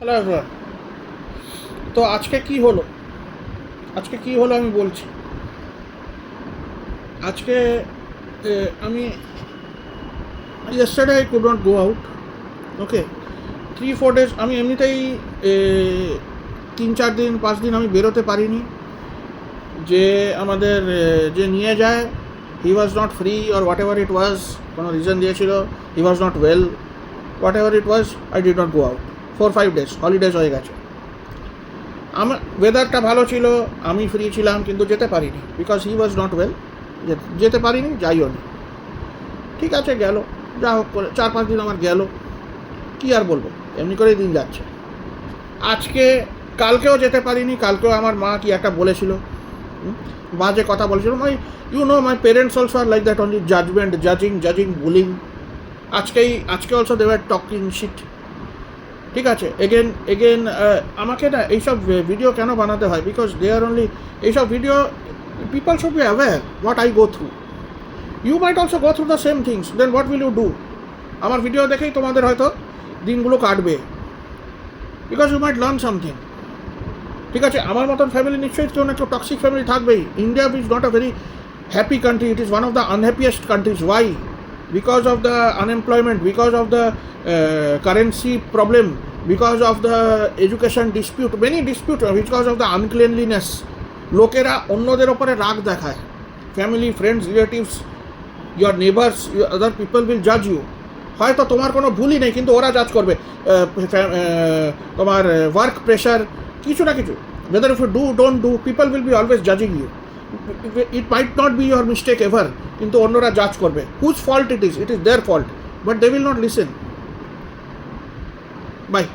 Hello everyone. তো আজকে কি হলো, আমি বলছি। আজকে আমি yesterday I could not go out. Okay, 3-4 days আমি এমনিতেই 3-4 দিন 5 দিন আমি বেরোতে পারিনি। যে আমাদের যে নিয়ে যায়, he was not free or whatever it was, কোনো রিজন দিয়েছিল, he was not well, whatever it was, I did not go out 4-5 days। Holidays হয়ে গেছে, আমার ওয়েদারটা ভালো ছিল, আমি ফ্রি ছিলাম, কিন্তু যেতে পারিনি because he was not well. যেতে পারিনি, যাইও নি। ঠিক আছে, গেল, যা হোক করে 4-5 দিন আমার গেল, কি আর বলবো, এমনি করেই দিন যাচ্ছে। কালকেও যেতে পারিনি। কালকেও আমার মা কি একটা বলেছিল, বাজে কথা বলেছিল। My parents also are like that, only জাজিং বুলিং। আজকে also they were talking shit. ঠিক আছে, এগেন আমাকে না এইসব ভিডিও কেন বানাতে হয়, বিকজ দে আর অনলি এইসব video, people should be aware what I go through. You might also go through the same things, then what will you do? আমার ভিডিও দেখেই তোমাদের হয়তো দিনগুলো কাটবে, because you might learn something. ঠিক আছে, আমার মতন ফ্যামিলি নিশ্চয়ই কেউ না কেউ টক্সিক ফ্যামিলি থাকবেই। India is not a very happy country, it is one of the unhappiest countries. Y? Because of the unemployment, because of the currency problem, because of the education dispute, many dispute, because of the uncleanliness. লোকেরা অন্যদের ওপরে রাগ দেখায়, family, friends, relatives, your neighbours, other people will জাজ you. হয়তো তোমার কোনো ভুলই নেই, কিন্তু ওরা জাজ করবে। তোমার ওয়ার্ক প্রেশার, কিছু না কিছু, whether if you do don't do, people will be always judging you. It might not be your mistake ever, কিন্তু অন্যরা জাজ করবে। whose fault it is their fault, but they will not listen. Bye.